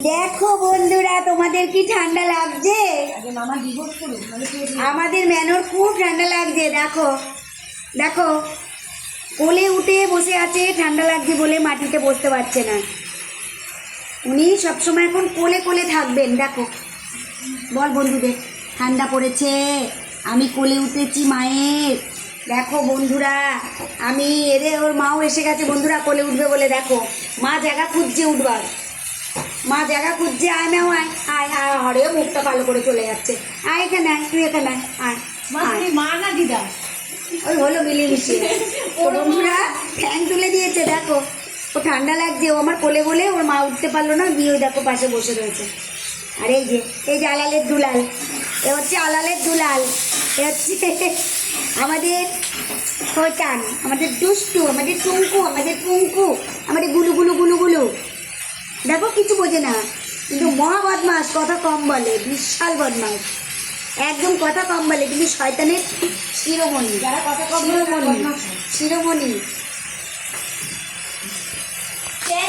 দেখো বন্ধুরা, তোমাদের কি ঠান্ডা লাগছে? আমাদের ম্যানোর খুব ঠান্ডা লাগছে। দেখো দেখো, কোলে উঠে বসে আছে, ঠান্ডা লাগছে বলে মাটিতে বসতে পারছে না। উনি সবসময় এখন কোলে কোলে থাকবেন। দেখো, বল বন্ধুদের ঠান্ডা পড়েছে, আমি কোলে উঠেছি মায়ের। দেখো বন্ধুরা, আমি ওর মাও এসে গেছে বন্ধুরা কোলে উঠবে বলে। দেখো, মা জায়গা খুঁজছে উঠবার, মা জায়গা খুঁজছে। আয় ম্যাও আয় আয় আয়, হরে মুখটা কালো করে চলে যাচ্ছে। আয় এখানে আয়, তুই এখানে আয় আয়। মা না দিদা, ওই হলো মিলেমিশে। ও বন্ধুরা ফ্যান তুলে দিয়েছে। দেখো, ও ঠান্ডা লাগছে, ও আমার কোলে বলে ওর মা উঠতে পারলো না, দিয়ে ওই দেখো পাশে বসে রয়েছে। আর এই যে আলালের দুলাল, এ হচ্ছে আলালের দুলাল, এ হচ্ছে আমাদের শয়তান, আমাদের দুষ্টু, আমাদের টুঙ্কু, আমাদের পুঙ্কু, আমাদের গুলু গুলু গুলু গুলু। দেখো কিছু বোঝে না, কিন্তু মহা বদমাস, কথা কম বলে, বিশাল বদমাস, একদম কথা কম বলে, কিন্তু শয়তানের শিরোমণি, যারা কথা কম শিরোমণি শিরোমণি।